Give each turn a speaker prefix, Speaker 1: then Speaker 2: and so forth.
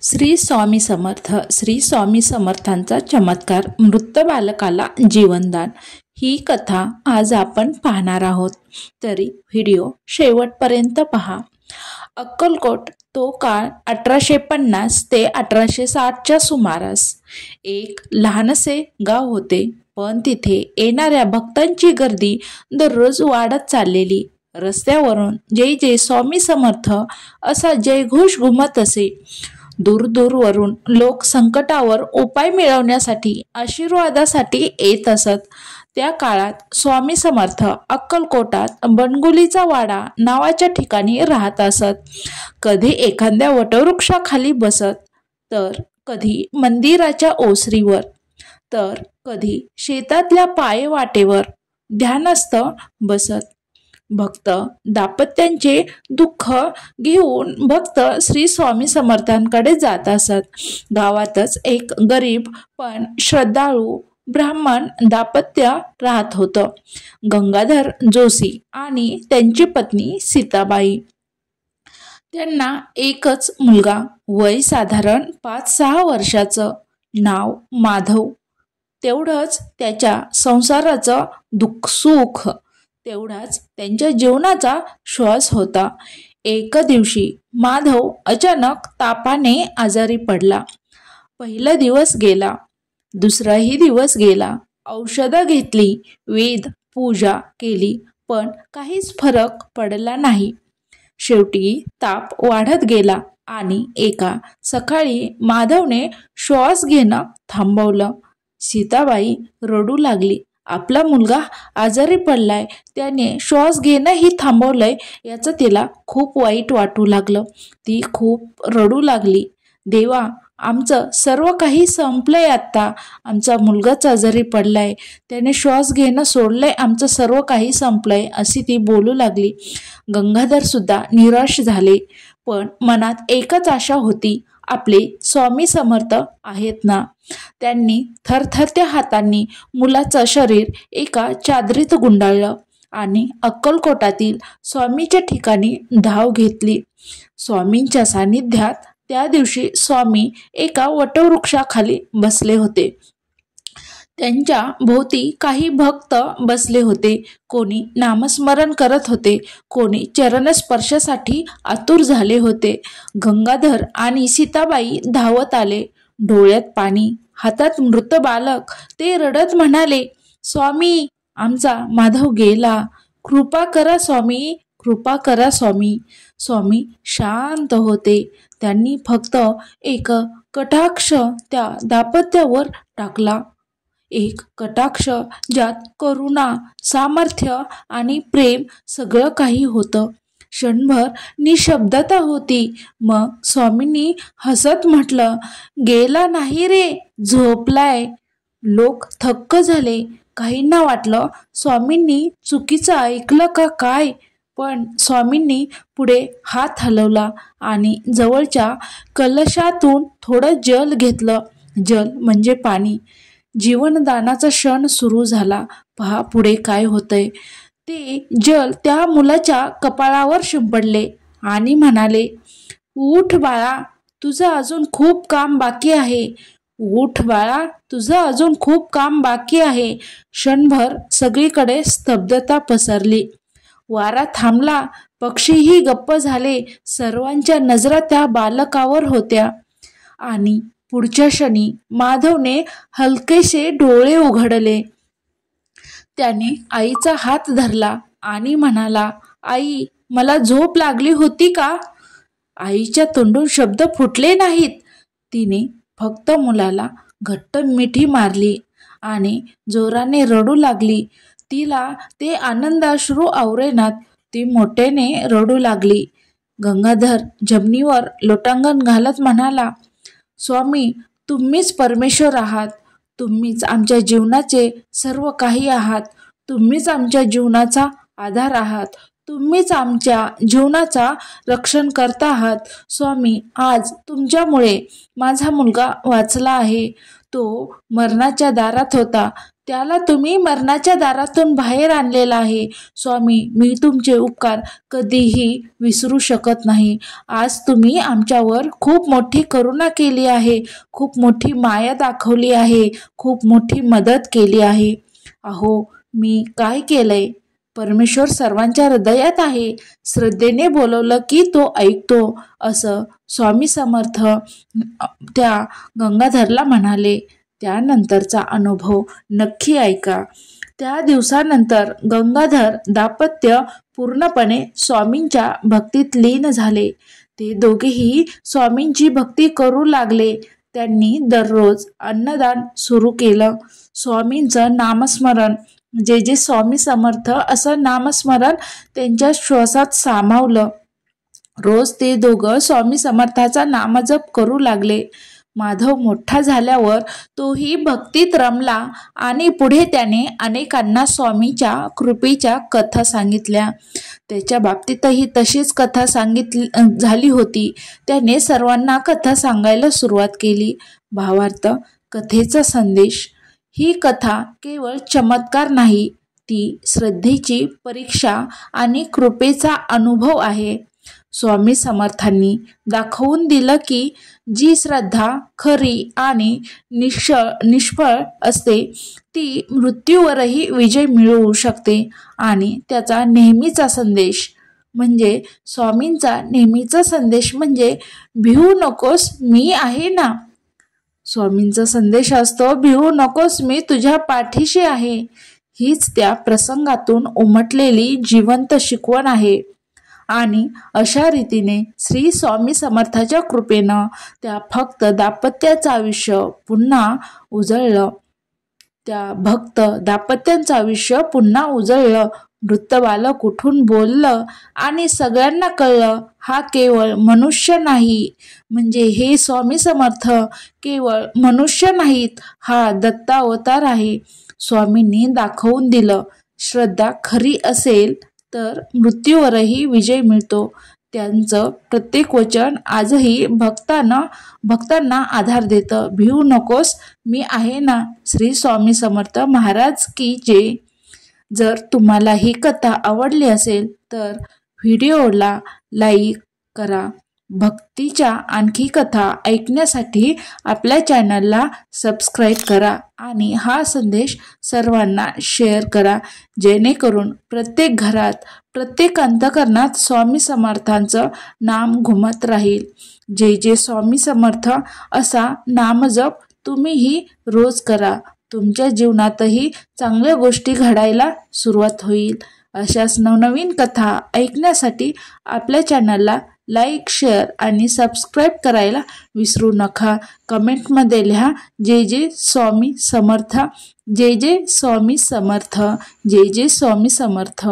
Speaker 1: श्री स्वामी समर्थ. श्री स्वामी समर्थांचा चमत्कार, मृत बालकाला जीवनदान, ही कथा आज आपण पाहणार आहोत. तरी व्हिडिओ शेवटपर्यंत पहा. अक्कलकोट तो काळ 1850 ते 1860च्या सुमारास. एक लहानसे गाव होते, पण तिथे येणाऱ्या भक्तांची गर्दी दररोज वाढत चाललेली. रस्त्यावरून जय जय स्वामी समर्थ असा जयघोष घुमत असे. दूरदूरवरून लोक संकटावर उपाय मिळवण्यासाठी, आशीर्वादासाठी येत असत. त्या काळात स्वामी समर्थ अक्कलकोटात बनगुलीचा वाडा नावाच्या ठिकाणी राहत असत. कधी एखाद्या वटवृक्षाखाली बसत, तर कधी मंदिराच्या ओसरीवर, तर कधी शेतातल्या पायवाटेवर ध्यानस्थ बसत. भक्त दाम्पत्यांचे दुःख घेऊन भक्त श्री स्वामी समर्थांकडे जात असत. गावातच एक गरीब पण श्रद्धाळू ब्राह्मण दाम्पत्य राहत होतं. गंगाधर जोशी आणि त्यांची पत्नी सीताबाई. त्यांना एकच मुलगा, वय साधारण 5-6 वर्षाचं, नाव माधव. तेवढंच त्याच्या संसाराचं दुःख सुख, तेवढाच त्यांच्या जीवनाचा श्वास होता. एक दिवशी माधव अचानक तापाने आजारी पडला. पहिला दिवस गेला, दुसराही दिवस गेला. औषधं घेतली, वेद पूजा केली, पण काहीच फरक पडला नाही. शेवटी ताप वाढत गेला आणि एका सकाळी माधवने श्वास घेणं थांबवलं. सीताबाई रडू लागली. आपला मुलगा आजारी पडलाय, त्याने श्वास घेणंही थांबवलंय, याचं तिला खूप वाईट वाटू लागलं. ती खूप रडू लागली. देवा, आमचं सर्व काही संपलंय आता. आमचा मुलगाच आजारी पडलाय, त्याने श्वास घेणं सोडलंय, आमचं सर्व काही संपलंय, अशी ती बोलू लागली. गंगाधर सुद्धा निराश झाले, पण मनात एकच आशा होती, आपले स्वामी समर्थ आहेत ना. त्यांनी थरथरत्या हातांनी मुलाचं शरीर एका चादरीत गुंडाळलं आणि अक्कलकोटातील स्वामीच्या ठिकाणी धाव घेतली. स्वामींच्या सानिध्यात त्या दिवशी स्वामी एका वटवृक्षाखाली बसले होते. त्यांच्या भोवती काही भक्त बसले होते. कोणी नामस्मरण करत होते, कोणी चरणस्पर्शासाठी आतुर झाले होते. गंगाधर आणि सीताबाई धावत आले, डोळ्यात पाणी, हातात मृत बालक. ते रडत म्हणाले, स्वामी, आमचा माधव गेला, कृपा करा स्वामी, कृपा करा स्वामी. स्वामी शांत होते. त्यांनी फक्त एक कटाक्ष त्या दाम्पत्यावर टाकला. एक कटाक्ष ज्यात करुणा, सामर्थ्य आणि प्रेम सगळं काही होतं. क्षणभर निशब्दता होती. मग स्वामींनी हसत म्हटलं, गेला नाही रे, झोपलाय. लोक थक्क झाले. काहींना वाटलं स्वामींनी चुकीचं ऐकलं का काय, पण स्वामींनी पुढे हात हलवला आणि जवळच्या कलशातून थोडं जल घेतलं. जल म्हणजे पाणी. जीवनदानाचा क्षण सुरू झाला. पहा पुढे काय होतंय. ते जल त्या मुलाच्या कपाळावर शिंपडले आणि म्हणाले, उठ बाळा, तुझं अजून खूप काम बाकी आहे. उठ बाळा, तुझं अजून खूप काम बाकी आहे. क्षणभर सगळीकडे स्तब्धता पसरली. वारा थांबला, पक्षीही गप्प झाले. सर्वांच्या नजरा त्या बालकावर होत्या. आणि पुढच्या क्षणी माधवने हलकेसे डोळे उघडले. त्याने आईचा हात धरला आणि म्हणाला, आई, मला झोप लागली होती का? आईच्या तोंडून शब्द फुटले नाहीत. तिने फक्त मुलाला घट्ट मिठी मारली आणि जोराने रडू लागली. तिला ते आनंदाश्रू आवरेनात. ती मोठ्याने रडू लागली. गंगाधर जमिनीवर लोटांगण घालत म्हणाला, स्वामी, तुम्हीच परमेश्वर आहात. तुम्हीच आमच्या जीवनाचे सर्व काही आहात. तुम्हीच आमच्या जीवनाचा आधार आहात. तुम्हीच आमच्या जीवनाचा रक्षण करता आहात. स्वामी, आज तुमच्यामुळे माझा मुलगा वाचला आहे. तो मरणाच्या दारात होता, त्याला तुम्ही मरणाच्या दारातून बाहेर आणलेला आहे. स्वामी, मी तुमचे उपकार कधीही विसरू शकत नाही. आज तुम्ही आमच्यावर खूप मोठी करुणा केली आहे, खूप मोठी माया दाखवली आहे, खूप मोठी मदत केली आहे. अहो, मी काय केलंय? परमेश्वर सर्वांच्या हृदयात आहे. श्रद्धेने बोलवलं की तो ऐकतो, असं स्वामी समर्थ त्या गंगाधरला म्हणाले. त्यानंतरचा अनुभव नक्की ऐका. त्या दिवसानंतर गंगाधर दाम्पत्य पूर्णपणे स्वामींच्या भक्तीत लीन झाले. ते दोघेही स्वामींची भक्ती करू लागले. त्यांनी दररोज अन्नदान सुरू केलं. स्वामींचं नामस्मरण, जे जे स्वामी समर्थ असं नामस्मरण त्यांच्या श्वासात सामावलं. रोज ते दोघं स्वामी समर्थाचा नामजप करू लागले. माधव मोठा झाल्यावर तोही भक्तीत रमला आणि पुढे त्याने अनेकांना स्वामीच्या कृपेच्या कथा सांगितल्या. त्याच्या बाबतीतही तशीच कथा झाली होती. त्याने सर्वांना कथा सांगायला सुरुवात केली. भावार्थ, कथेचा संदेश. ही कथा केवळ चमत्कार नाही, ती श्रद्धेची परीक्षा आणि कृपेचा अनुभव आहे. स्वामी समर्थांनी दाखवून दिलं की जी श्रद्धा खरी आणि निष्फळ असते ती मृत्यूवरही विजय मिळवू शकते. आणि त्याचा नेहमीचा संदेश म्हणजे स्वामींचा नेहमीचा संदेश म्हणजे भिवू नकोस, मी आहे ना. स्वामींचा संदेश असतो, भिवू नकोस, मी तुझ्या पाठीशी आहे. हीच त्या प्रसंगातून उमटलेली जिवंत शिकवण आहे. आणि अशा रीतीने श्री स्वामी समर्थाच्या कृपेनं त्या भक्त दाम्पत्याचं आयुष्य पुन्हा उजळलं. त्या भक्त दाम्पत्यांचं आयुष्य पुन्हा उजळलं. मृत बालक उठून बोललं आणि सगळ्यांना कळलं, हा केवळ मनुष्य नाही, म्हणजे हे स्वामी समर्थ केवळ मनुष्य नाहीत, हा दत्तावतार आहे. स्वामींनी दाखवून दिलं, श्रद्धा खरी असेल तर मृत्यूवरही विजय मिळतो. त्यांचं प्रत्येक वचन आजही भक्तांना आधार देतं. भिवू नकोस, मी आहे ना. श्री स्वामी समर्थ महाराज की जय. जर तुम्हाला ही कथा आवडली असेल तर व्हिडिओला लाईक करा. भक्तीच्या आणखी कथा ऐकण्यासाठी आपल्या चॅनलला सबस्क्राईब करा आणि हा संदेश सर्वांना शेअर करा, जेणेकरून प्रत्येक घरात, प्रत्येक अंतःकरणात स्वामी समर्थांचं नाम घुमत राहील. जे जे स्वामी समर्थ असा नामजप तुम्हीही रोज करा. तुमच्या जीवनातही चांगल्या गोष्टी घडायला सुरुवात होईल. अशाच नवनवीन कथा ऐकण्यासाठी आपल्या चॅनलला लाईक, शेअर आणि सबस्क्राईब करायला विसरू नका. कमेंटमध्ये लिहा जय जय स्वामी समर्थ, जय जय स्वामी समर्थ, जय जय स्वामी समर्थ.